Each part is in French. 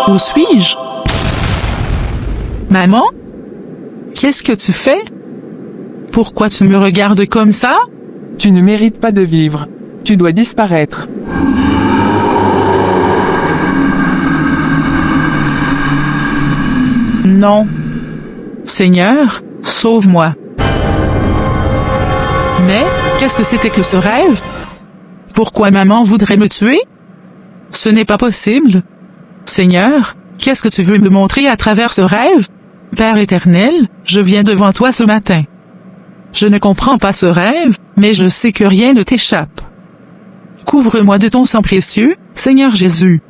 Où suis-je? Maman? Qu'est-ce que tu fais? Pourquoi tu me regardes comme ça? Tu ne mérites pas de vivre. Tu dois disparaître. Non. Seigneur, sauve-moi. Mais, qu'est-ce que c'était que ce rêve? Pourquoi maman voudrait me tuer? Ce n'est pas possible. Seigneur, qu'est-ce que tu veux me montrer à travers ce rêve? Père éternel, je viens devant toi ce matin. Je ne comprends pas ce rêve, mais je sais que rien ne t'échappe. Couvre-moi de ton sang précieux, Seigneur Jésus.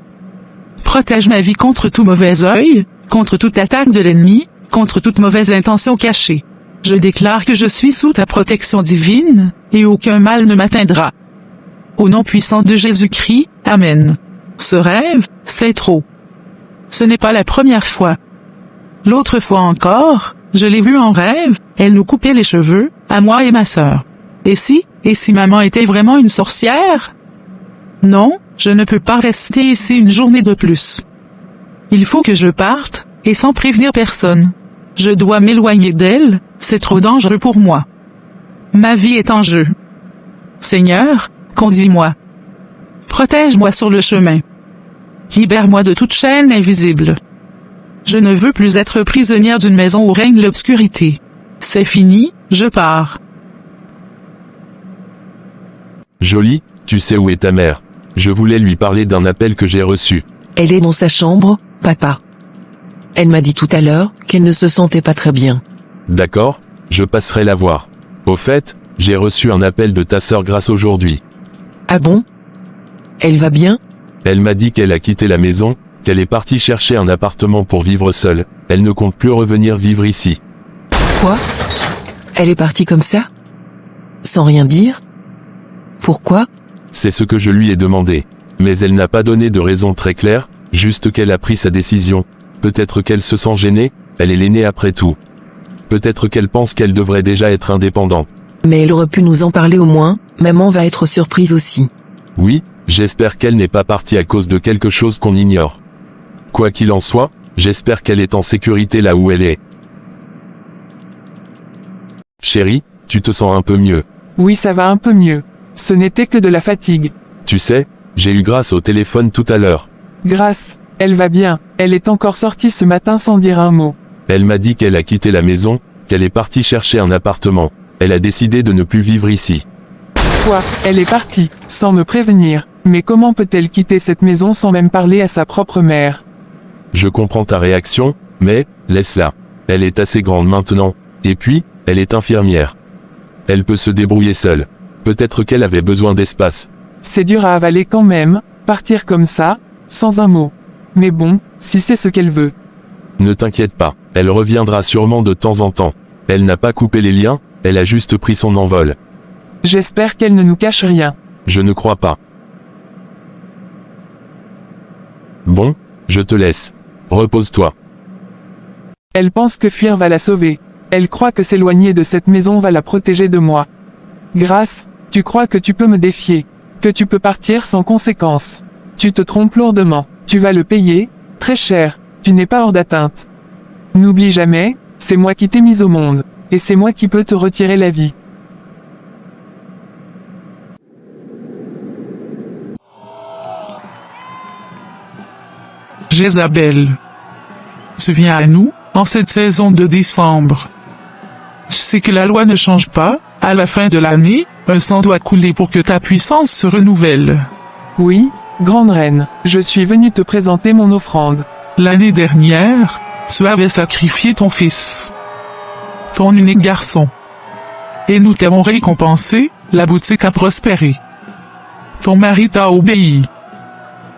Protège ma vie contre tout mauvais œil, contre toute attaque de l'ennemi, contre toute mauvaise intention cachée. Je déclare que je suis sous ta protection divine, et aucun mal ne m'atteindra. Au nom puissant de Jésus-Christ, Amen. Ce rêve, c'est trop. Ce n'est pas la première fois. L'autre fois encore, je l'ai vue en rêve, elle nous coupait les cheveux, à moi et ma sœur. Et si maman était vraiment une sorcière? Non, je ne peux pas rester ici une journée de plus. Il faut que je parte, et sans prévenir personne. Je dois m'éloigner d'elle, c'est trop dangereux pour moi. Ma vie est en jeu. Seigneur, conduis-moi. Protège-moi sur le chemin. Libère-moi de toute chaîne invisible. Je ne veux plus être prisonnière d'une maison où règne l'obscurité. C'est fini, je pars. Jolie, tu sais où est ta mère? Je voulais lui parler d'un appel que j'ai reçu. Elle est dans sa chambre, papa. Elle m'a dit tout à l'heure qu'elle ne se sentait pas très bien. D'accord, je passerai la voir. Au fait, j'ai reçu un appel de ta sœur Grace aujourd'hui. Ah bon? Elle va bien? Elle m'a dit qu'elle a quitté la maison, qu'elle est partie chercher un appartement pour vivre seule. Elle ne compte plus revenir vivre ici. Quoi? Elle est partie comme ça? Sans rien dire? Pourquoi? C'est ce que je lui ai demandé. Mais elle n'a pas donné de raison très claire, juste qu'elle a pris sa décision. Peut-être qu'elle se sent gênée, elle est l'aînée après tout. Peut-être qu'elle pense qu'elle devrait déjà être indépendante. Mais elle aurait pu nous en parler au moins, maman va être surprise aussi. Oui, j'espère qu'elle n'est pas partie à cause de quelque chose qu'on ignore. Quoi qu'il en soit, j'espère qu'elle est en sécurité là où elle est. Chérie, tu te sens un peu mieux. Oui, ça va un peu mieux. Ce n'était que de la fatigue. Tu sais, j'ai eu Grace au téléphone tout à l'heure. Grace, elle va bien. Elle est encore sortie ce matin sans dire un mot. Elle m'a dit qu'elle a quitté la maison, qu'elle est partie chercher un appartement. Elle a décidé de ne plus vivre ici. Quoi? Elle est partie, sans me prévenir. Mais comment peut-elle quitter cette maison sans même parler à sa propre mère? Je comprends ta réaction, mais, laisse-la. Elle est assez grande maintenant. Et puis, elle est infirmière. Elle peut se débrouiller seule. Peut-être qu'elle avait besoin d'espace. C'est dur à avaler quand même, partir comme ça, sans un mot. Mais bon, si c'est ce qu'elle veut. Ne t'inquiète pas, elle reviendra sûrement de temps en temps. Elle n'a pas coupé les liens, elle a juste pris son envol. J'espère qu'elle ne nous cache rien. Je ne crois pas. Bon, je te laisse. Repose-toi. Elle pense que fuir va la sauver. Elle croit que s'éloigner de cette maison va la protéger de moi. Grace, tu crois que tu peux me défier, que tu peux partir sans conséquence. Tu te trompes lourdement. Tu vas le payer, très cher. Tu n'es pas hors d'atteinte. N'oublie jamais, c'est moi qui t'ai mise au monde, et c'est moi qui peux te retirer la vie. Jézabel. Tu viens à nous, en cette saison de décembre. Tu sais que la loi ne change pas, à la fin de l'année, un sang doit couler pour que ta puissance se renouvelle. Oui, grande reine, je suis venue te présenter mon offrande. L'année dernière, tu avais sacrifié ton fils, ton unique garçon. Et nous t'avons récompensé, la boutique a prospéré. Ton mari t'a obéi.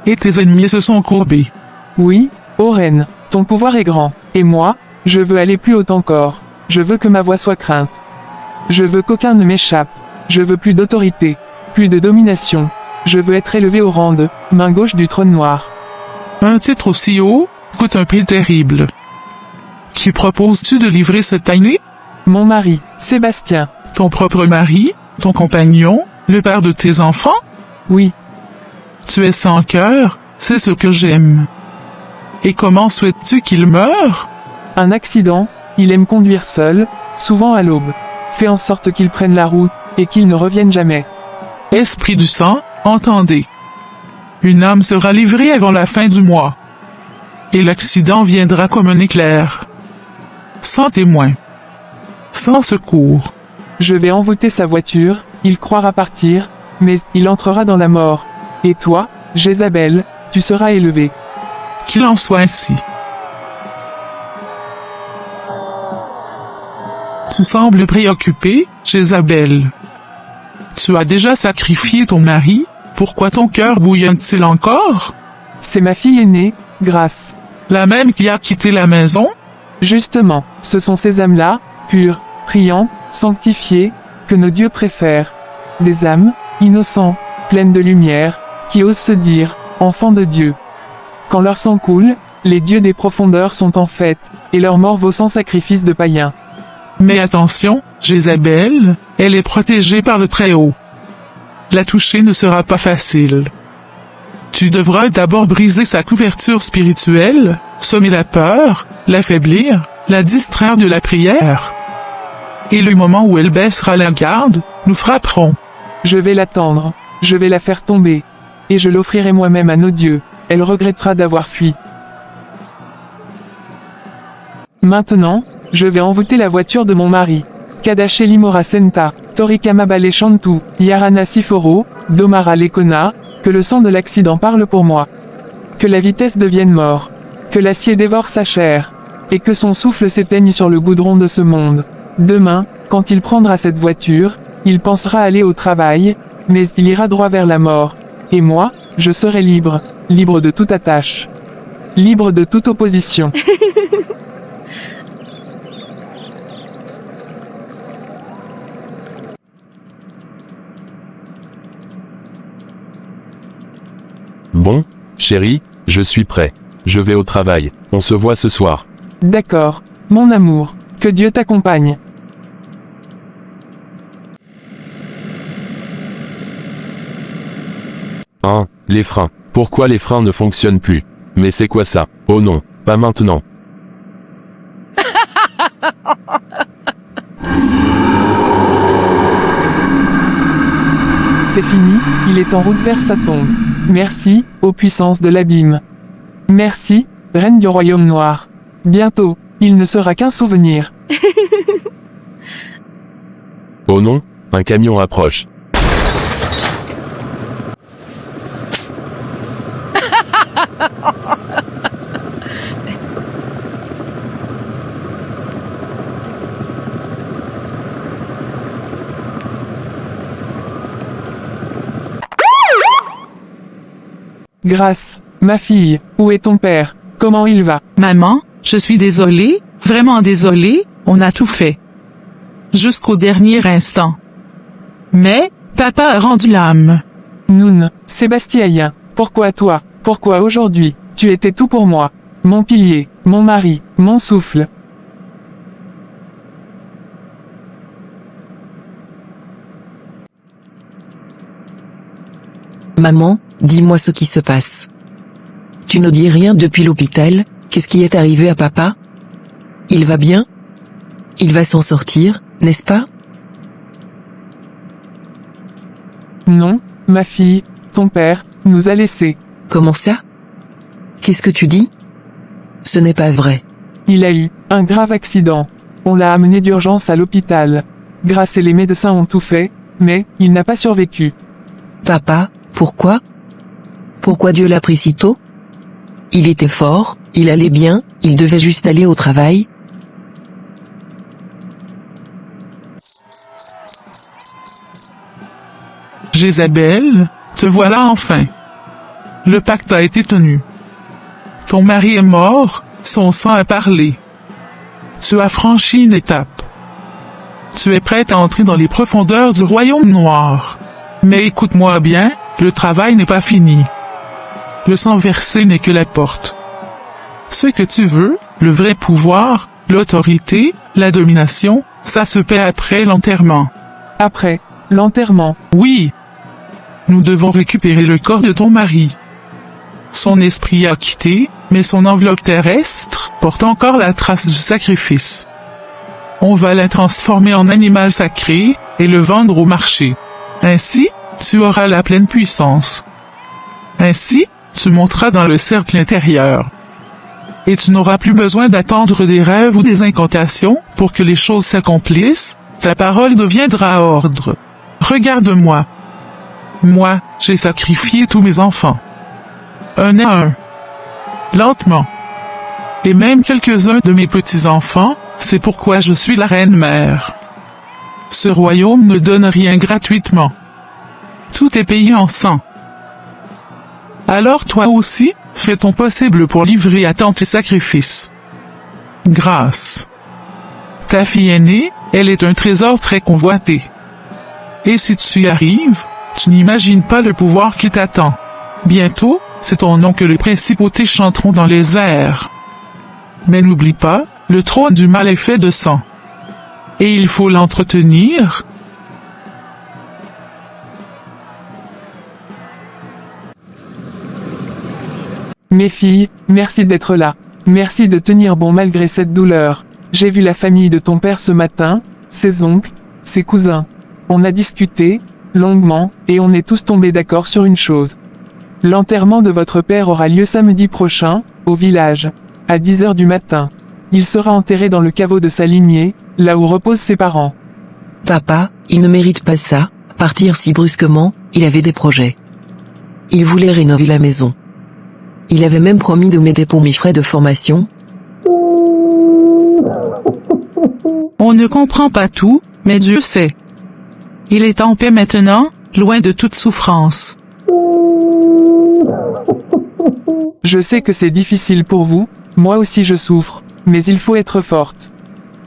Et tes ennemis se sont courbés. Oui, ô reine, ton pouvoir est grand. Et moi, je veux aller plus haut encore. Je veux que ma voix soit crainte. Je veux qu'aucun ne m'échappe. Je veux plus d'autorité, plus de domination. Je veux être élevé au rang de main gauche du trône noir. Un titre aussi haut coûte un prix terrible. Qui proposes-tu de livrer cette année? Mon mari, Sébastien. Ton propre mari? Ton compagnon? Le père de tes enfants? Oui. Tu es sans cœur, c'est ce que j'aime. Et comment souhaites-tu qu'il meure? Un accident, il aime conduire seul, souvent à l'aube. Fais en sorte qu'il prenne la route, et qu'il ne revienne jamais. Esprit du sang, entendez. Une âme sera livrée avant la fin du mois. Et l'accident viendra comme un éclair. Sans témoin. Sans secours. Je vais envoûter sa voiture, il croira partir, mais il entrera dans la mort. Et toi, Jézabel, tu seras élevée. Qu'il en soit ainsi. Tu sembles préoccupée, Jézabel. Tu as déjà sacrifié ton mari, pourquoi ton cœur bouillonne-t-il encore? C'est ma fille aînée, Grâce. La même qui a quitté la maison? Justement, ce sont ces âmes-là, pures, priantes, sanctifiées, que nos dieux préfèrent. Des âmes, innocentes, pleines de lumière, qui osent se dire, enfants de Dieu. Quand leur sang coule, les dieux des profondeurs sont en fête, et leur mort vaut 100 sacrifices de païens. Mais attention, Jézabel, elle est protégée par le Très-Haut. La toucher ne sera pas facile. Tu devras d'abord briser sa couverture spirituelle, semer la peur, l'affaiblir, la distraire de la prière. Et le moment où elle baissera la garde, nous frapperons. Je vais l'attendre, je vais la faire tomber. Et je l'offrirai moi-même à nos dieux, elle regrettera d'avoir fui. Maintenant, je vais envoûter la voiture de mon mari. Kadache Limora Senta, Torikama Bale Shantu, Yarana Siforo, Domara Lekona, que le sang de l'accident parle pour moi. Que la vitesse devienne mort. Que l'acier dévore sa chair. Et que son souffle s'éteigne sur le goudron de ce monde. Demain, quand il prendra cette voiture, il pensera aller au travail, mais il ira droit vers la mort. Et moi, je serai libre, libre de toute attache. Libre de toute opposition. Bon, chérie, je suis prêt. Je vais au travail, on se voit ce soir. D'accord, mon amour, que Dieu t'accompagne. Hein, les freins. Pourquoi les freins ne fonctionnent plus? Mais c'est quoi ça? Oh non, pas maintenant. C'est fini, il est en route vers sa tombe. Merci, ô puissance de l'abîme. Merci, reine du royaume noir. Bientôt, il ne sera qu'un souvenir. Oh non, un camion approche. Grâce, ma fille, où est ton père? Comment il va? Maman, je suis désolée, vraiment désolée, on a tout fait. Jusqu'au dernier instant. Mais, papa a rendu l'âme. Noun, Sébastien, pourquoi toi? Pourquoi aujourd'hui? Tu étais tout pour moi. Mon pilier, mon mari, mon souffle. Maman, dis-moi ce qui se passe. Tu ne dis rien depuis l'hôpital, qu'est-ce qui est arrivé à papa? Il va bien? Il va s'en sortir, n'est-ce pas? Non, ma fille, ton père, nous a laissés. Comment ça? Qu'est-ce que tu dis? Ce n'est pas vrai. Il a eu un grave accident. On l'a amené d'urgence à l'hôpital. Grâce et les médecins ont tout fait, mais il n'a pas survécu. Papa, pourquoi? Pourquoi Dieu l'a pris si tôt? Il était fort, il allait bien, il devait juste aller au travail. Jézabel, te voilà enfin. Le pacte a été tenu. Ton mari est mort, son sang a parlé. Tu as franchi une étape. Tu es prête à entrer dans les profondeurs du royaume noir. Mais écoute-moi bien, le travail n'est pas fini. Le sang versé n'est que la porte. Ce que tu veux, le vrai pouvoir, l'autorité, la domination, ça se paie après l'enterrement. Après l'enterrement, Oui. Nous devons récupérer le corps de ton mari. Son esprit a quitté, mais son enveloppe terrestre porte encore la trace du sacrifice. On va la transformer en animal sacré et le vendre au marché. Ainsi, tu auras la pleine puissance. Ainsi, tu monteras dans le cercle intérieur. Et tu n'auras plus besoin d'attendre des rêves ou des incantations pour que les choses s'accomplissent, ta parole deviendra ordre. Regarde-moi. Moi, j'ai sacrifié tous mes enfants. Un à un. Lentement. Et même quelques-uns de mes petits-enfants, c'est pourquoi je suis la reine-mère. Ce royaume ne donne rien gratuitement. Tout est payé en sang. Alors toi aussi, fais ton possible pour livrer à temps tes sacrifices. Grâce. Ta fille aînée, elle est un trésor très convoité. Et si tu y arrives, tu n'imagines pas le pouvoir qui t'attend. Bientôt, c'est ton nom que les principautés chanteront dans les airs. Mais n'oublie pas, le trône du mal est fait de sang. Et il faut l'entretenir. Mes filles, merci d'être là. Merci de tenir bon malgré cette douleur. J'ai vu la famille de ton père ce matin, ses oncles, ses cousins. On a discuté, longuement, et on est tous tombés d'accord sur une chose. L'enterrement de votre père aura lieu samedi prochain, au village, à 10h du matin. Il sera enterré dans le caveau de sa lignée, là où reposent ses parents. Papa, il ne mérite pas ça, partir si brusquement, il avait des projets. Il voulait rénover la maison. Il avait même promis de m'aider pour mes frais de formation. On ne comprend pas tout, mais Dieu sait. Il est en paix maintenant, loin de toute souffrance. Je sais que c'est difficile pour vous, moi aussi je souffre, mais il faut être forte.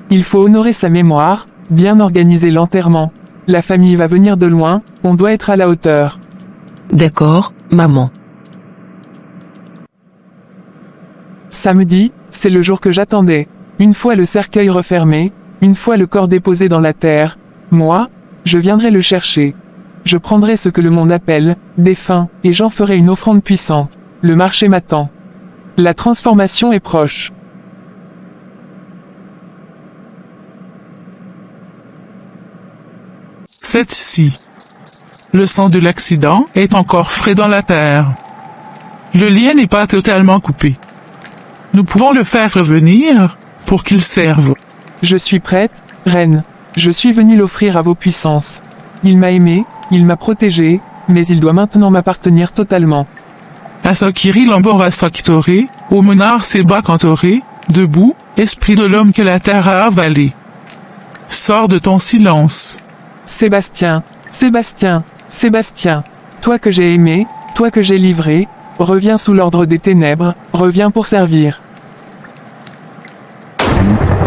Il faut honorer sa mémoire, bien organiser l'enterrement. La famille va venir de loin, on doit être à la hauteur. D'accord, maman. Samedi, c'est le jour que j'attendais. Une fois le cercueil refermé, une fois le corps déposé dans la terre, moi, je viendrai le chercher. Je prendrai ce que le monde appelle défunt, et j'en ferai une offrande puissante. Le marché m'attend. La transformation est proche. C'est ici. Le sang de l'accident est encore frais dans la terre. Le lien n'est pas totalement coupé. Nous pouvons le faire revenir pour qu'il serve. Je suis prête, reine. Je suis venue l'offrir à vos puissances. Il m'a aimé, il m'a protégé, mais il doit maintenant m'appartenir totalement. Asakiri Lambora Sakitoré, au monard Seba Cantoré, debout, esprit de l'homme que la terre a avalé. Sors de ton silence. Sébastien, Sébastien, Sébastien, toi que j'ai aimé, toi que j'ai livré, reviens sous l'ordre des ténèbres, reviens pour servir.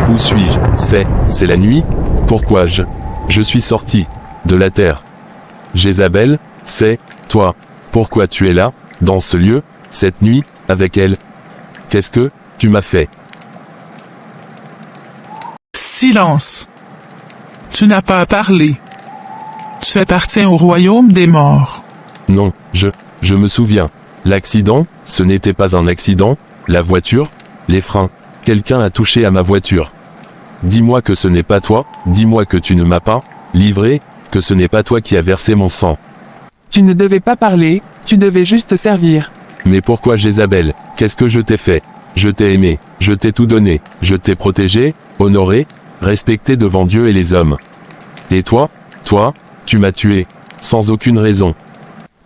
Où suis-je? C'est la nuit? Pourquoi je suis sorti de la terre? Jézabel, c'est toi. Pourquoi tu es là, dans ce lieu, cette nuit, avec elle? Qu'est-ce que tu m'as fait? Silence. Tu n'as pas à parler. Tu appartiens au royaume des morts. Non, je me souviens. L'accident, ce n'était pas un accident, la voiture, les freins. Quelqu'un a touché à ma voiture. Dis-moi que ce n'est pas toi, dis-moi que tu ne m'as pas livré, que ce n'est pas toi qui as versé mon sang. Tu ne devais pas parler, tu devais juste servir. Mais pourquoi Jézabel? Qu'est-ce que je t'ai fait? Je t'ai aimé, je t'ai tout donné, je t'ai protégé, honoré, respecté devant Dieu et les hommes. Et toi, tu m'as tué, sans aucune raison.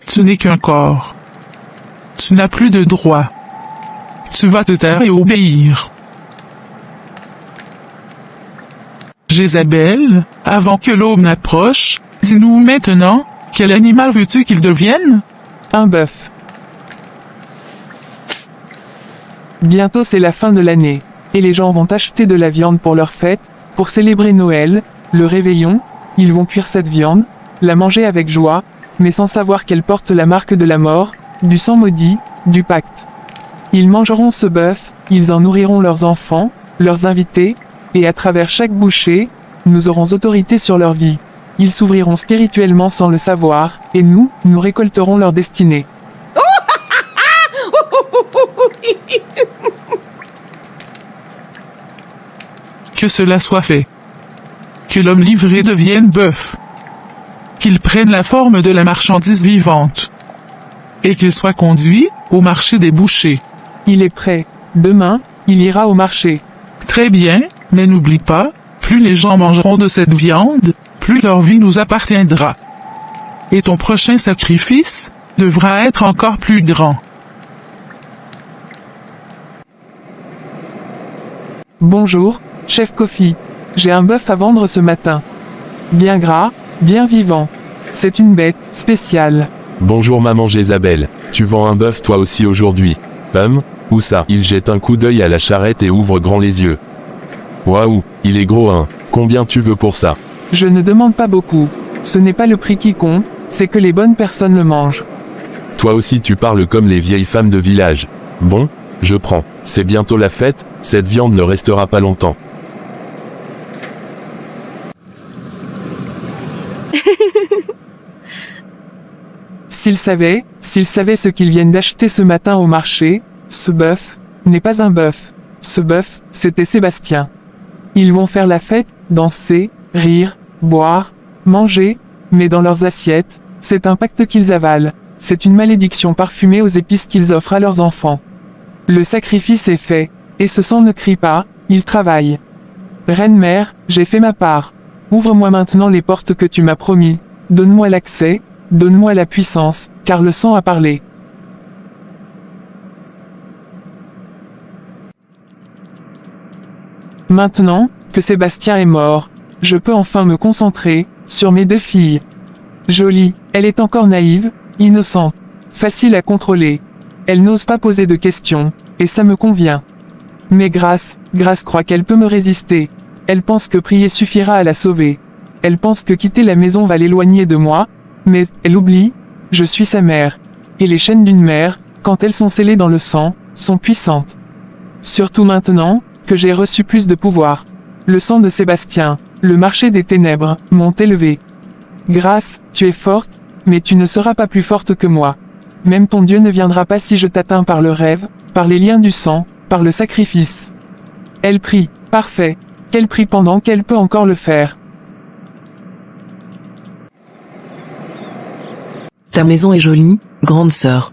Tu n'es qu'un corps. Tu n'as plus de droit. Tu vas te taire et obéir. Jézabel, avant que l'aube n'approche, dis-nous maintenant, quel animal veux-tu qu'il devienne? Un bœuf. Bientôt c'est la fin de l'année, et les gens vont acheter de la viande pour leur fête, pour célébrer Noël, le réveillon, ils vont cuire cette viande, la manger avec joie, mais sans savoir qu'elle porte la marque de la mort, du sang maudit, du pacte. Ils mangeront ce bœuf, ils en nourriront leurs enfants, leurs invités, et à travers chaque bouchée, nous aurons autorité sur leur vie. Ils s'ouvriront spirituellement sans le savoir, et nous récolterons leur destinée. Que cela soit fait. Que l'homme livré devienne bœuf. Qu'il prenne la forme de la marchandise vivante. Et qu'il soit conduit au marché des bouchers. Il est prêt. Demain, il ira au marché. Très bien, mais n'oublie pas, plus les gens mangeront de cette viande, plus leur vie nous appartiendra. Et ton prochain sacrifice devra être encore plus grand. Bonjour, chef Kofi. J'ai un bœuf à vendre ce matin. Bien gras, bien vivant. C'est une bête spéciale. Bonjour maman Jézabel, tu vends un bœuf toi aussi aujourd'hui. Où ça? Il jette un coup d'œil à la charrette et ouvre grand les yeux. Waouh, il est gros hein, combien tu veux pour ça? Je ne demande pas beaucoup. Ce n'est pas le prix qui compte, c'est que les bonnes personnes le mangent. Toi aussi tu parles comme les vieilles femmes de village. Bon, je prends. C'est bientôt la fête, cette viande ne restera pas longtemps. S'ils savaient ce qu'ils viennent d'acheter ce matin au marché, ce bœuf n'est pas un bœuf. Ce bœuf, c'était Sébastien. Ils vont faire la fête, danser, rire, boire, manger, mais dans leurs assiettes, c'est un pacte qu'ils avalent. C'est une malédiction parfumée aux épices qu'ils offrent à leurs enfants. Le sacrifice est fait, et ce sang ne crie pas, il travaille. Reine-mère, j'ai fait ma part. Ouvre-moi maintenant les portes que tu m'as promis. Donne-moi l'accès, donne-moi la puissance, car le sang a parlé. Maintenant que Sébastien est mort, je peux enfin me concentrer sur mes deux filles. Jolie, elle est encore naïve, innocente, facile à contrôler. Elle n'ose pas poser de questions, et ça me convient. Mais Grace croit qu'elle peut me résister. Elle pense que prier suffira à la sauver. Elle pense que quitter la maison va l'éloigner de moi, mais elle oublie, je suis sa mère. Et les chaînes d'une mère, quand elles sont scellées dans le sang, sont puissantes. Surtout maintenant, que j'ai reçu plus de pouvoir. Le sang de Sébastien, le marché des ténèbres, m'ont élevé. Grace, tu es forte, mais tu ne seras pas plus forte que moi. Même ton Dieu ne viendra pas si je t'atteins par le rêve, par les liens du sang, par le sacrifice. Elle prie, parfait. Qu'elle prie pendant qu'elle peut encore le faire. Ta maison est jolie, grande sœur.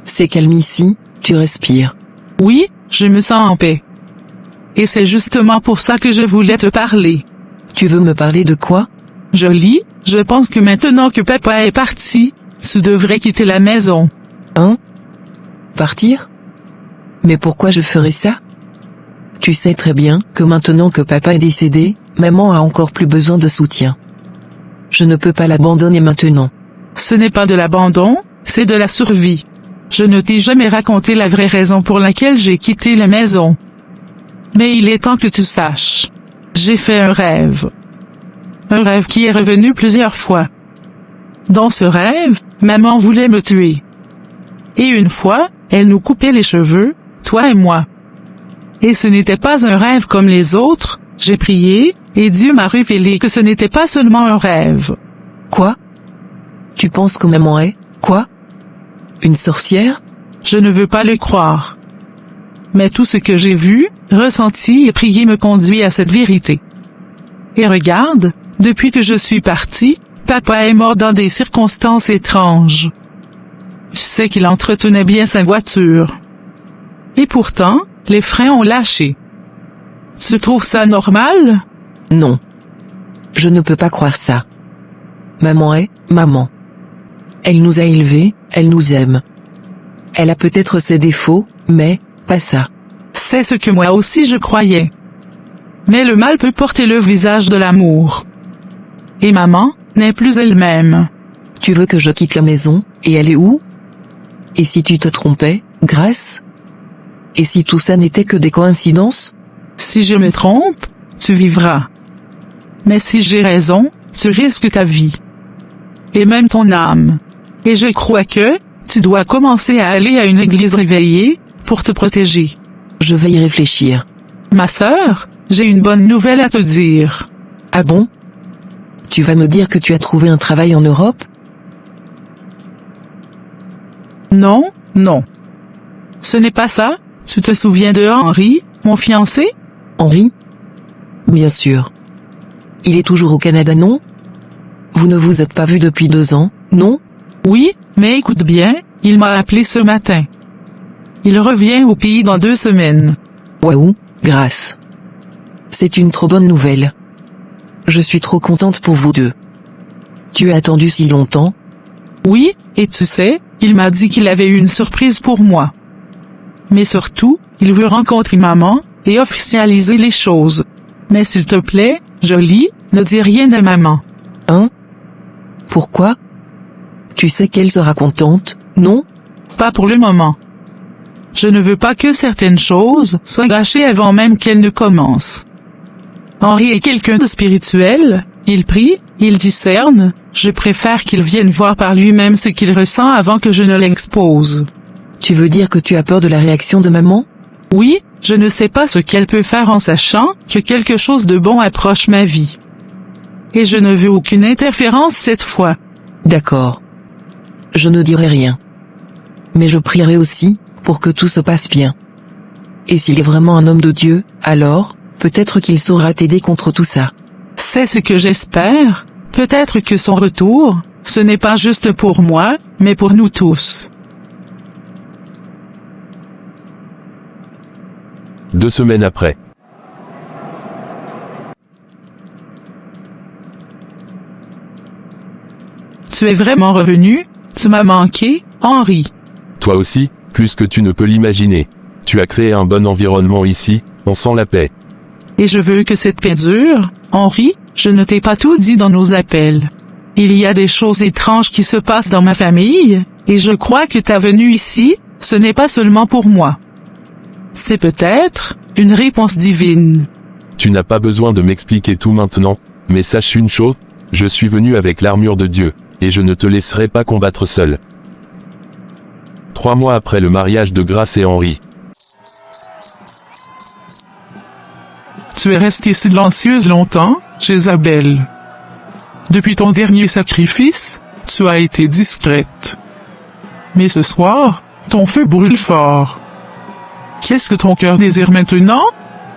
C'est calme ici, tu respires. Oui, je me sens en paix. Et c'est justement pour ça que je voulais te parler. Tu veux me parler de quoi? Jolie, je pense que maintenant que papa est parti, tu devrais quitter la maison. Hein? Partir? Mais pourquoi je ferais ça? Tu sais très bien que maintenant que papa est décédé, maman a encore plus besoin de soutien. Je ne peux pas l'abandonner maintenant. Ce n'est pas de l'abandon, c'est de la survie. Je ne t'ai jamais raconté la vraie raison pour laquelle j'ai quitté la maison. Mais il est temps que tu saches. J'ai fait un rêve. Un rêve qui est revenu plusieurs fois. Dans ce rêve, maman voulait me tuer. Et une fois, elle nous coupait les cheveux, toi et moi. Et ce n'était pas un rêve comme les autres, j'ai prié, et Dieu m'a révélé que ce n'était pas seulement un rêve. Quoi? Tu penses que maman est, quoi? Une sorcière? Je ne veux pas le croire. Mais tout ce que j'ai vu, ressenti et prié me conduit à cette vérité. Et regarde, depuis que je suis parti, papa est mort dans des circonstances étranges. Tu sais qu'il entretenait bien sa voiture. Et pourtant, les freins ont lâché. Tu trouves ça normal? Non. Je ne peux pas croire ça. Maman est, maman. Elle nous a élevés, elle nous aime. Elle a peut-être ses défauts, mais, pas ça. C'est ce que moi aussi je croyais. Mais le mal peut porter le visage de l'amour. Et maman, n'est plus elle-même. Tu veux que je quitte la maison, et aller où? Et si tu te trompais, Grace? Et si tout ça n'était que des coïncidences? Si je me trompe, tu vivras. Mais si j'ai raison, tu risques ta vie. Et même ton âme. Et je crois que, tu dois commencer à aller à une église réveillée, pour te protéger. Je vais y réfléchir. Ma sœur, j'ai une bonne nouvelle à te dire. Ah bon? Tu vas me dire que tu as trouvé un travail en Europe? Non, non. Ce n'est pas ça, tu te souviens de Henri, mon fiancé? Henri? Bien sûr. Il est toujours au Canada, non? Vous ne vous êtes pas vu depuis 2 ans, non? Oui, mais écoute bien, il m'a appelé ce matin. Il revient au pays dans 2 semaines. Waouh, grâce. C'est une trop bonne nouvelle. Je suis trop contente pour vous deux. Tu as attendu si longtemps? Oui, et tu sais, il m'a dit qu'il avait une surprise pour moi. Mais surtout, il veut rencontrer maman, et officialiser les choses. Mais s'il te plaît, Jolie, ne dis rien à maman. Hein? Pourquoi? Tu sais qu'elle sera contente, non? Pas pour le moment. Je ne veux pas que certaines choses soient gâchées avant même qu'elles ne commencent. Henri est quelqu'un de spirituel, il prie, il discerne, je préfère qu'il vienne voir par lui-même ce qu'il ressent avant que je ne l'expose. Tu veux dire que tu as peur de la réaction de maman? Oui, je ne sais pas ce qu'elle peut faire en sachant que quelque chose de bon approche ma vie. Et je ne veux aucune interférence cette fois. D'accord. Je ne dirai rien. Mais je prierai aussi, pour que tout se passe bien. Et s'il est vraiment un homme de Dieu, alors, peut-être qu'il saura t'aider contre tout ça. C'est ce que j'espère, peut-être que son retour, ce n'est pas juste pour moi, mais pour nous tous. 2 semaines après. Tu es vraiment revenu? Tu m'as manqué, Henri. Toi aussi, plus que tu ne peux l'imaginer. Tu as créé un bon environnement ici, on sent la paix. Et je veux que cette paix dure, Henri, je ne t'ai pas tout dit dans nos appels. Il y a des choses étranges qui se passent dans ma famille, et je crois que ta venue ici, ce n'est pas seulement pour moi. C'est peut-être une réponse divine. Tu n'as pas besoin de m'expliquer tout maintenant, mais sache une chose, je suis venu avec l'armure de Dieu, et je ne te laisserai pas combattre seul. 3 mois après le mariage de Grace et Henri. Tu es restée silencieuse longtemps, Jézabel. Depuis ton dernier sacrifice, tu as été discrète. Mais ce soir, ton feu brûle fort. Qu'est-ce que ton cœur désire maintenant?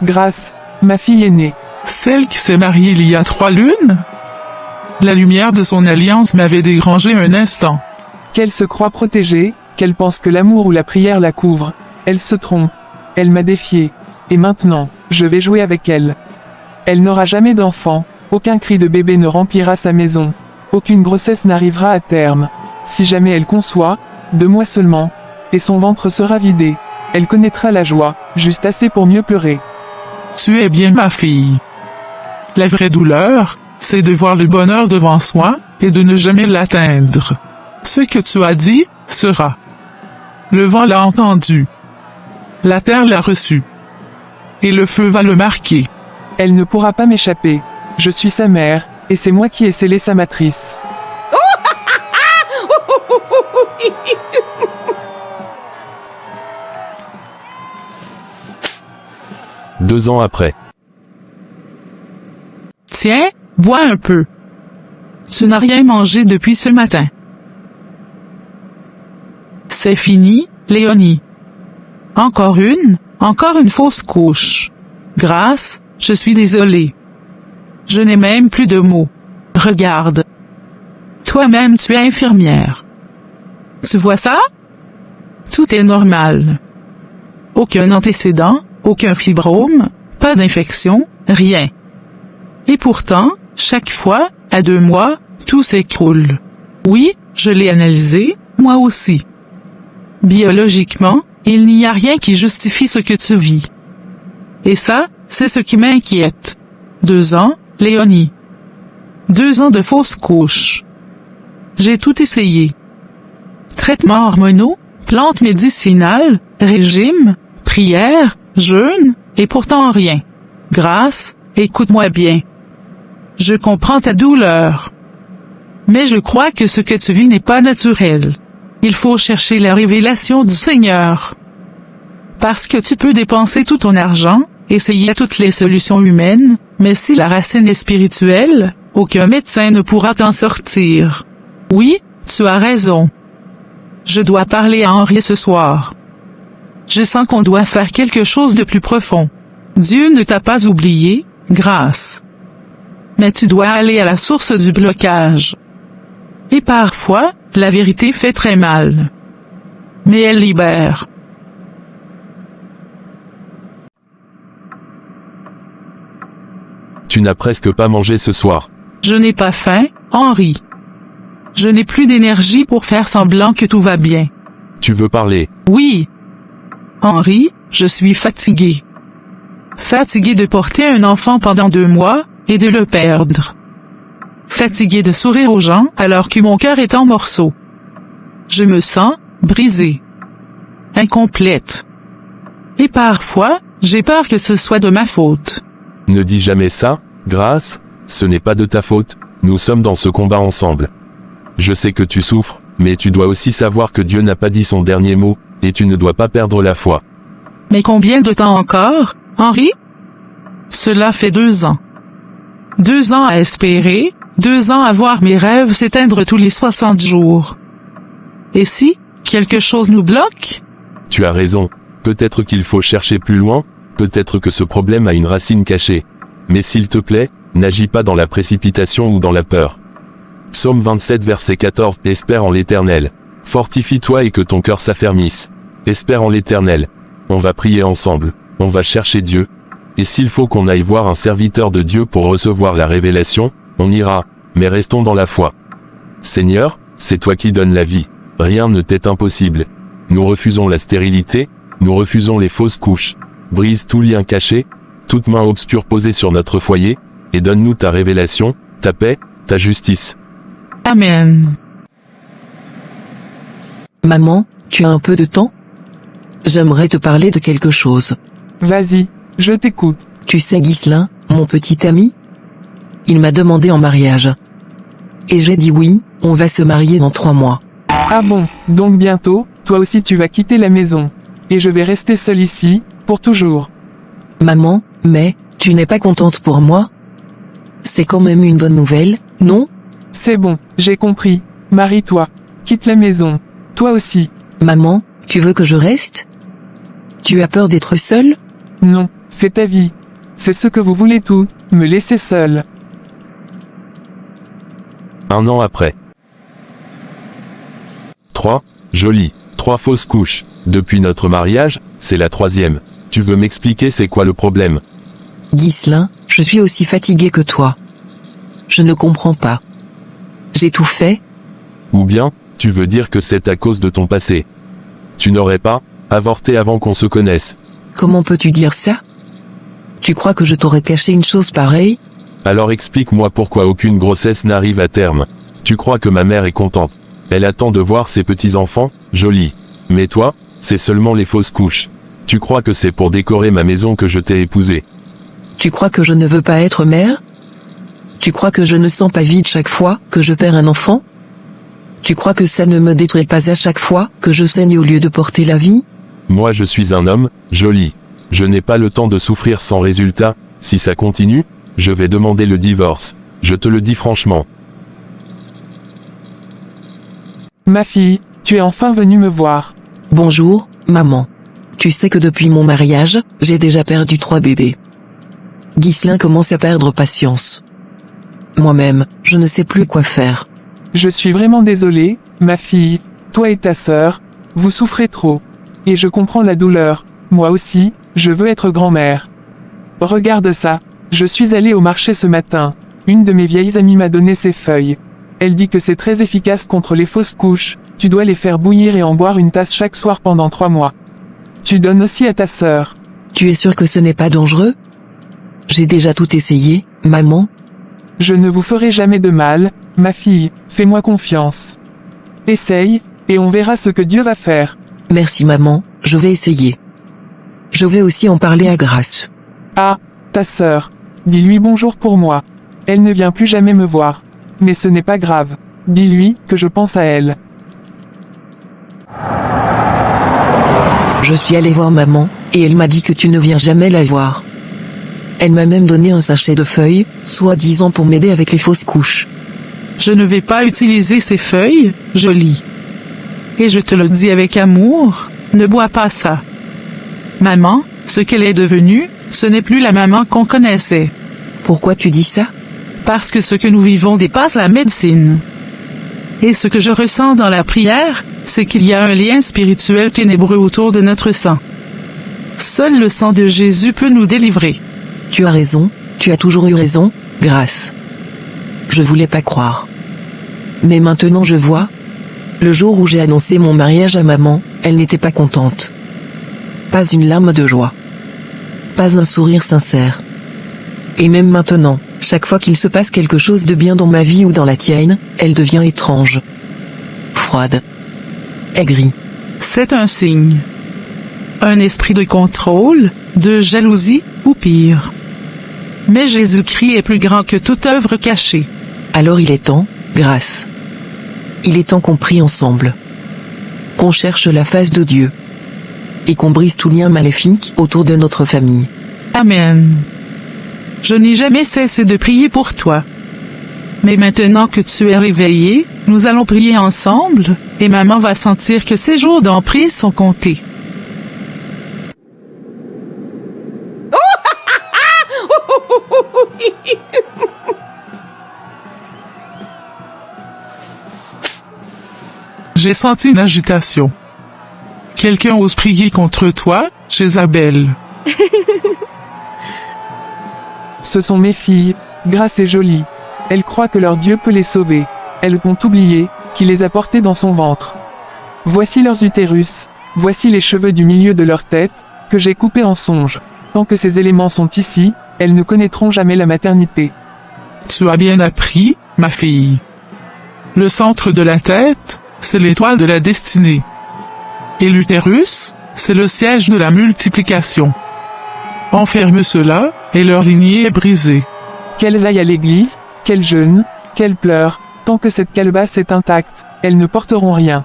Grâce, ma fille aînée. Celle qui s'est mariée il y a 3 lunes? La lumière de son alliance m'avait dérangé un instant. Qu'elle se croit protégée, qu'elle pense que l'amour ou la prière la couvre. Elle se trompe. Elle m'a défié. Et maintenant, je vais jouer avec elle. Elle n'aura jamais d'enfant, aucun cri de bébé ne remplira sa maison. Aucune grossesse n'arrivera à terme. Si jamais elle conçoit, 2 mois seulement, et son ventre sera vidé. Elle connaîtra la joie, juste assez pour mieux pleurer. Tu es bien ma fille. La vraie douleur, c'est de voir le bonheur devant soi, et de ne jamais l'atteindre. Ce que tu as dit, sera. Le vent l'a entendu. La terre l'a reçu. Et le feu va le marquer. Elle ne pourra pas m'échapper. Je suis sa mère, et c'est moi qui ai scellé sa matrice. Deux ans après. Tiens, bois un peu. Tu n'as rien mangé depuis ce matin. C'est fini, Léonie. Encore une fausse couche. Grâce, je suis désolée. Je n'ai même plus de mots. Regarde. Toi-même tu es infirmière. Tu vois ça? Tout est normal. Aucun antécédent, aucun fibrome, pas d'infection, rien. Et pourtant, chaque fois, à 2 mois, tout s'écroule. Oui, je l'ai analysé, moi aussi. Biologiquement, il n'y a rien qui justifie ce que tu vis. Et ça, c'est ce qui m'inquiète. 2 ans, Léonie. 2 ans de fausses couches. J'ai tout essayé. Traitements hormonaux, plantes médicinales, régime, prière, jeûne, et pourtant rien. Grâce, écoute-moi bien. Je comprends ta douleur. Mais je crois que ce que tu vis n'est pas naturel. Il faut chercher la révélation du Seigneur. Parce que tu peux dépenser tout ton argent, essayer toutes les solutions humaines, mais si la racine est spirituelle, aucun médecin ne pourra t'en sortir. Oui, tu as raison. Je dois parler à Henri ce soir. Je sens qu'on doit faire quelque chose de plus profond. Dieu ne t'a pas oublié, Grâce. Mais tu dois aller à la source du blocage. Et parfois, la vérité fait très mal. Mais elle libère. Tu n'as presque pas mangé ce soir. Je n'ai pas faim, Henri. Je n'ai plus d'énergie pour faire semblant que tout va bien. Tu veux parler. Oui. Henri, je suis fatigué. Fatigué de porter un enfant pendant 2 mois, et de le perdre. Fatigué de sourire aux gens alors que mon cœur est en morceaux. Je me sens brisée. Incomplète. Et parfois, j'ai peur que ce soit de ma faute. Ne dis jamais ça, Grâce, ce n'est pas de ta faute, nous sommes dans ce combat ensemble. Je sais que tu souffres, mais tu dois aussi savoir que Dieu n'a pas dit son dernier mot, et tu ne dois pas perdre la foi. Mais combien de temps encore, Henri? Cela fait 2 ans. 2 ans à espérer, 2 ans à voir mes rêves s'éteindre tous les 60 jours. Et si, quelque chose nous bloque? Tu as raison, peut-être qu'il faut chercher plus loin, peut-être que ce problème a une racine cachée. Mais s'il te plaît, n'agis pas dans la précipitation ou dans la peur. Psaume 27 verset 14. Espère en l'Éternel. Fortifie-toi et que ton cœur s'affermisse. Espère en l'Éternel. On va prier ensemble, on va chercher Dieu. Et s'il faut qu'on aille voir un serviteur de Dieu pour recevoir la révélation, on ira, mais restons dans la foi. Seigneur, c'est toi qui donnes la vie, rien ne t'est impossible. Nous refusons la stérilité, nous refusons les fausses couches. Brise tout lien caché, toute main obscure posée sur notre foyer, et donne-nous ta révélation, ta paix, ta justice. Amen. Maman, tu as un peu de temps? J'aimerais te parler de quelque chose. Vas-y, je t'écoute. Tu sais Ghislain, mon petit ami? Il m'a demandé en mariage. Et j'ai dit oui, on va se marier dans 3 mois. Ah bon, donc bientôt, toi aussi tu vas quitter la maison. Et je vais rester seule ici, pour toujours. Maman, mais, tu n'es pas contente pour moi? C'est quand même une bonne nouvelle, non? C'est bon, j'ai compris. Marie-toi. Quitte la maison. Toi aussi. Maman, tu veux que je reste? Tu as peur d'être seule? Non, fais ta vie. C'est ce que vous voulez tous, me laisser seule. 1 an après. 3. Joli. 3 fausses couches. Depuis notre mariage, c'est la 3e. Tu veux m'expliquer c'est quoi le problème? Ghislain, je suis aussi fatiguée que toi. Je ne comprends pas. J'ai tout fait? Ou bien, tu veux dire que c'est à cause de ton passé? Tu n'aurais pas avorté avant qu'on se connaisse? Comment peux-tu dire ça? Tu crois que je t'aurais caché une chose pareille? Alors explique-moi pourquoi aucune grossesse n'arrive à terme. Tu crois que ma mère est contente? Elle attend de voir ses petits-enfants, jolis. Mais toi, c'est seulement les fausses couches. Tu crois que c'est pour décorer ma maison que je t'ai épousé? Tu crois que je ne veux pas être mère? Tu crois que je ne sens pas vide chaque fois que je perds un enfant? Tu crois que ça ne me détruit pas à chaque fois que je saigne au lieu de porter la vie? Moi je suis un homme, joli. Je n'ai pas le temps de souffrir sans résultat. Si ça continue, je vais demander le divorce. Je te le dis franchement. Ma fille, tu es enfin venue me voir. Bonjour, maman. Tu sais que depuis mon mariage, j'ai déjà perdu 3 bébés. Ghislain commence à perdre patience. Moi-même, je ne sais plus quoi faire. Je suis vraiment désolée, ma fille, toi et ta sœur, vous souffrez trop. Et je comprends la douleur, moi aussi, je veux être grand-mère. Regarde ça, je suis allée au marché ce matin, une de mes vieilles amies m'a donné ces feuilles. Elle dit que c'est très efficace contre les fausses couches, tu dois les faire bouillir et en boire une tasse chaque soir pendant 3 mois. Tu donnes aussi à ta sœur. Tu es sûr que ce n'est pas dangereux? J'ai déjà tout essayé, maman. Je ne vous ferai jamais de mal, ma fille, fais-moi confiance. Essaye, et on verra ce que Dieu va faire. Merci maman, je vais essayer. Je vais aussi en parler à Grace. Ah, ta sœur. Dis-lui bonjour pour moi. Elle ne vient plus jamais me voir. Mais ce n'est pas grave. Dis-lui que je pense à elle. Je suis allée voir maman, et elle m'a dit que tu ne viens jamais la voir. Elle m'a même donné un sachet de feuilles, soi-disant pour m'aider avec les fausses couches. Je ne vais pas utiliser ces feuilles, jolies. Et je te le dis avec amour, ne bois pas ça. Maman, ce qu'elle est devenue, ce n'est plus la maman qu'on connaissait. Pourquoi tu dis ça? Parce que ce que nous vivons dépasse la médecine. Et ce que je ressens dans la prière, c'est qu'il y a un lien spirituel ténébreux autour de notre sang. Seul le sang de Jésus peut nous délivrer. Tu as raison, tu as toujours eu raison, Grâce. Je voulais pas croire. Mais maintenant je vois. Le jour où j'ai annoncé mon mariage à maman, elle n'était pas contente. Pas une larme de joie. Pas un sourire sincère. Et même maintenant, chaque fois qu'il se passe quelque chose de bien dans ma vie ou dans la tienne, elle devient étrange. Froide. Aigrie. C'est un signe. Un esprit de contrôle, de jalousie, ou pire. Mais Jésus-Christ est plus grand que toute œuvre cachée. Alors il est temps, Grâce. Il est temps qu'on prie ensemble. Qu'on cherche la face de Dieu. Et qu'on brise tout lien maléfique autour de notre famille. Amen. Je n'ai jamais cessé de prier pour toi. Mais maintenant que tu es réveillé, nous allons prier ensemble, et maman va sentir que ses jours d'emprise sont comptés. J'ai senti une agitation. Quelqu'un ose prier contre toi, Jézabel. Ce sont mes filles, Grâce et Jolie. Elles croient que leur Dieu peut les sauver. Elles ont oublié qu'il les a portées dans son ventre. Voici leurs utérus, voici les cheveux du milieu de leur tête, que j'ai coupés en songe. Tant que ces éléments sont ici, elles ne connaîtront jamais la maternité. Tu as bien appris, ma fille. Le centre de la tête, c'est l'étoile de la destinée. Et l'utérus, c'est le siège de la multiplication. Enferme cela, et leur lignée est brisée. Qu'elles aillent à l'église, qu'elles jeûnent, qu'elles pleurent, tant que cette calebasse est intacte, elles ne porteront rien.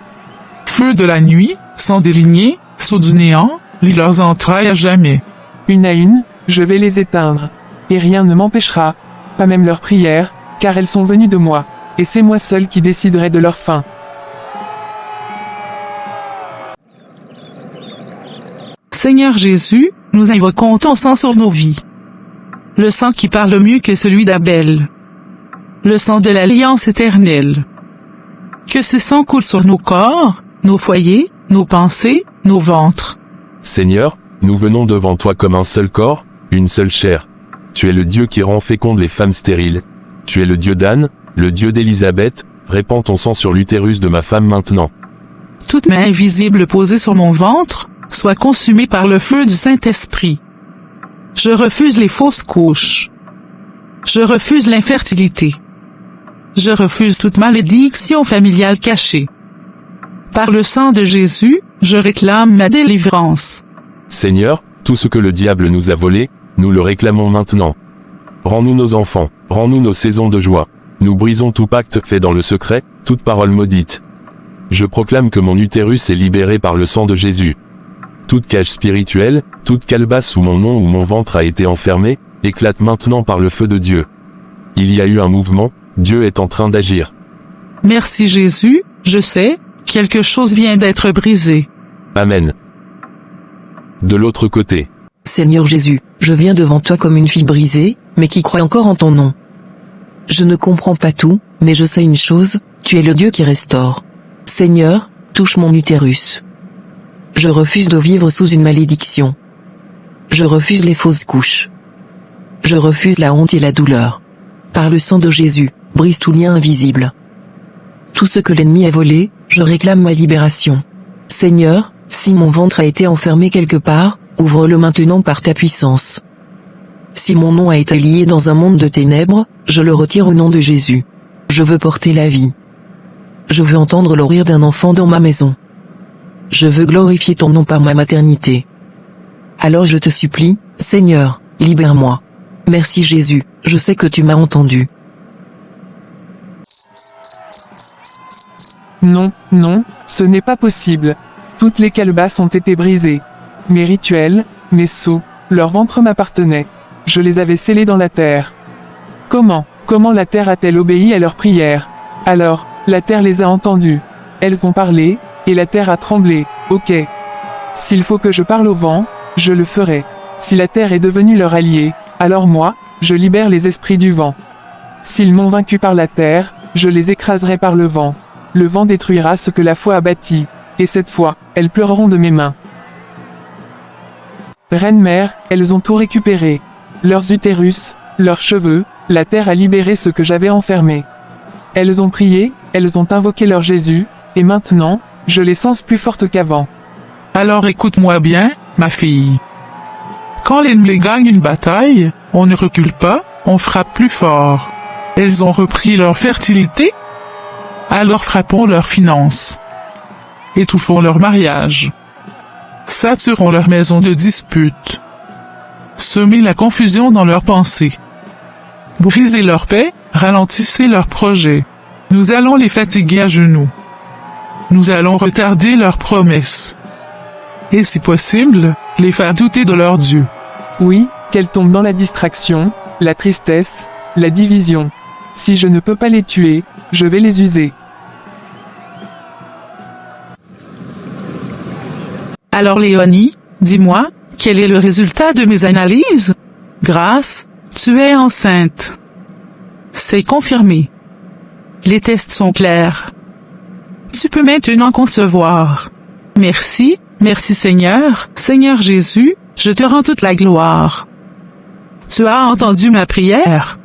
Feu de la nuit, sang des lignées, sceau du néant, lie leurs entrailles à jamais. Une à une, je vais les éteindre. Et rien ne m'empêchera, pas même leurs prières, car elles sont venues de moi, et c'est moi seul qui déciderai de leur fin. Seigneur Jésus, nous invoquons ton sang sur nos vies. Le sang qui parle mieux que celui d'Abel. Le sang de l'alliance éternelle. Que ce sang coule sur nos corps, nos foyers, nos pensées, nos ventres. Seigneur, nous venons devant toi comme un seul corps, une seule chair. Tu es le Dieu qui rend fécondes les femmes stériles. Tu es le Dieu d'Anne, le Dieu d'Élisabeth, répands ton sang sur l'utérus de ma femme maintenant. Toute main invisible posée sur mon ventre, soit consumée par le feu du Saint-Esprit. Je refuse les fausses couches. Je refuse l'infertilité. Je refuse toute malédiction familiale cachée. Par le sang de Jésus, je réclame ma délivrance. Seigneur, tout ce que le diable nous a volé, nous le réclamons maintenant. Rends-nous nos enfants, rends-nous nos saisons de joie. Nous brisons tout pacte fait dans le secret, toute parole maudite. Je proclame que mon utérus est libéré par le sang de Jésus. Toute cage spirituelle, toute calebasse où mon nom ou mon ventre a été enfermé, éclate maintenant par le feu de Dieu. Il y a eu un mouvement, Dieu est en train d'agir. Merci Jésus, je sais, quelque chose vient d'être brisé. Amen. De l'autre côté. Seigneur Jésus, je viens devant toi comme une fille brisée, mais qui croit encore en ton nom. Je ne comprends pas tout, mais je sais une chose, tu es le Dieu qui restaure. Seigneur, touche mon utérus. Je refuse de vivre sous une malédiction. Je refuse les fausses couches. Je refuse la honte et la douleur. Par le sang de Jésus, brise tout lien invisible. Tout ce que l'ennemi a volé, je réclame ma libération. Seigneur, si mon ventre a été enfermé quelque part, ouvre-le maintenant par ta puissance. Si mon nom a été lié dans un monde de ténèbres, je le retire au nom de Jésus. Je veux porter la vie. Je veux entendre le rire d'un enfant dans ma maison. Je veux glorifier ton nom par ma maternité. Alors je te supplie, Seigneur, libère-moi. Merci Jésus, je sais que tu m'as entendu. Non, non, ce n'est pas possible. Toutes les calebasses ont été brisées. Mes rituels, mes sceaux, leur ventre m'appartenait. Je les avais scellés dans la terre. Comment la terre a-t-elle obéi à leurs prières? Alors, la terre les a entendus. Elles ont parlé, et la terre a tremblé. Ok. S'il faut que je parle au vent, je le ferai. Si la terre est devenue leur allié, alors moi, je libère les esprits du vent. S'ils m'ont vaincu par la terre, je les écraserai par le vent. Le vent détruira ce que la foi a bâti, et cette fois, elles pleureront de mes mains. Reine-mère, elles ont tout récupéré. Leurs utérus, leurs cheveux, la terre a libéré ce que j'avais enfermé. Elles ont prié, elles ont invoqué leur Jésus, et maintenant, je les sens plus fortes qu'avant. Alors écoute-moi bien, ma fille. Quand l'ennemi gagne une bataille, on ne recule pas, on frappe plus fort. Elles ont repris leur fertilité? Alors frappons leurs finances. Étouffons leur mariage. Saturons leur maison de dispute. Semez la confusion dans leurs pensées. Brisez leur paix, ralentissez leurs projets. Nous allons les fatiguer à genoux. Nous allons retarder leurs promesses. Et si possible, les faire douter de leur Dieu. Oui, qu'elles tombent dans la distraction, la tristesse, la division. Si je ne peux pas les tuer, je vais les user. Alors Léonie, dis-moi, quel est le résultat de mes analyses? Grâce, tu es enceinte. C'est confirmé. Les tests sont clairs. Tu peux maintenant concevoir. Merci, merci Seigneur, Seigneur Jésus, je te rends toute la gloire. Tu as entendu ma prière.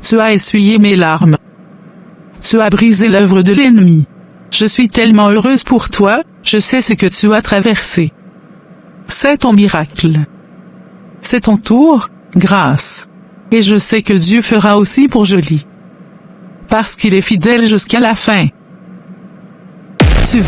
Tu as essuyé mes larmes. Tu as brisé l'œuvre de l'ennemi. Je suis tellement heureuse pour toi, je sais ce que tu as traversé. C'est ton miracle. C'est ton tour, grâce. Et je sais que Dieu fera aussi pour Jolie. Parce qu'il est fidèle jusqu'à la fin. Tu